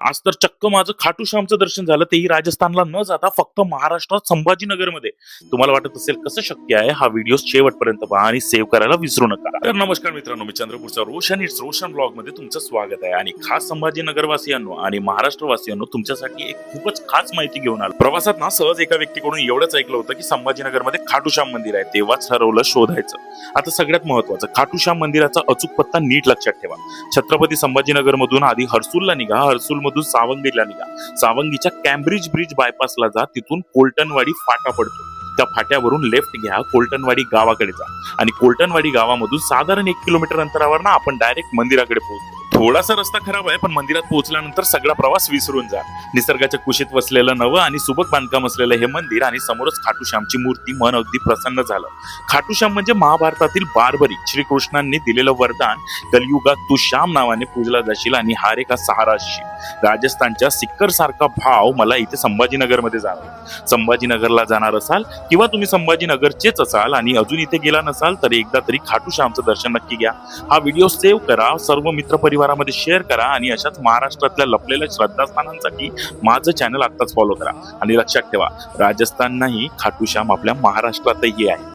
आज तर चक्क माझं खाटू श्यामचं दर्शन झालं, तेही राजस्थानला न जाता फक्त महाराष्ट्रात संभाजीनगरमध्ये. तुम्हाला वाटत असेल कसं शक्य आहे? हा व्हिडिओ शेवटपर्यंत पहा आणि सेव्ह करायला विसरू नका. तर नमस्कार मित्रांनो, मी चंद्रपूरचा रोशन इट्स रोशन ब्लॉग मध्ये तुमचं स्वागत आहे. आणि खास संभाजीनगर वासियांनो आणि महाराष्ट्र वासियांनो तुमच्यासाठी एक खूपच खास माहिती घेऊन आलो. प्रवासात ना सहज एका व्यक्तीकडून एवढंच ऐकलं होतं की संभाजीनगरमध्ये खाटू श्याम मंदिर आहे. तेव्हाच ठरवलं शोधायचं. आता सगळ्यात महत्वाचं, खाटू श्याम मंदिराचा अचूक पत्ता नीट लक्षात ठेवा. छत्रपती संभाजीनगर मधून आधी हर्सुलला निघा, हर्सुल मधून सावंगीला निघा, सावंगीच्या कॅम्ब्रिज ब्रिज बायपासला जा, तिथून कोलटनवाडी फाटा पडतो. त्या फाट्यावरून लेफ्ट घ्या, कोलटनवाडी गावाकडे जा आणि कोलटनवाडी गावामधून साधारण 1 किलोमीटर अंतरावर ना आपण डायरेक्ट मंदिराकडे पोहोचतो. थोडासा रस्ता खराब आहे, पण मंदिरात पोहोचल्यानंतर सगळा प्रवास विसरून जा. निसर्गाच्या कुशीत वसलेलं नवं आणि सुबक बांधकाम असलेलं हे मंदिर आणि समोरच खाटू श्यामची मूर्ती, मन अगदी प्रसन्न झालं. खाटू श्याम म्हणजे महाभारतातील बारबरी, श्रीकृष्णांनी दिलेलं वरदान. कलियुगात तू श्याम नावाने पूजला जाशील आणि हा रे का सहारा असशील. राजस्थानच्या सिक्कर सारखा भाव मला इथे संभाजीनगरमध्ये जाणवला. संभाजीनगरला जाणार असाल किंवा तुम्ही संभाजीनगरचेच असाल आणि अजून इथे गेला नसाल तर एकदा तरी खाटू श्यामचं दर्शन नक्की घ्या. हा व्हिडिओ सेव्ह करा, सर्व मित्र परिवारामध्ये शेअर करा आणि अशाच महाराष्ट्रातल्या लपलेल्या श्रद्धास्थानांसाठी माझं चॅनल आत्ताच फॉलो करा. आणि लक्षात ठेवा, राजस्थान नाही, खाटू श्याम आपल्या महाराष्ट्रातही आहे.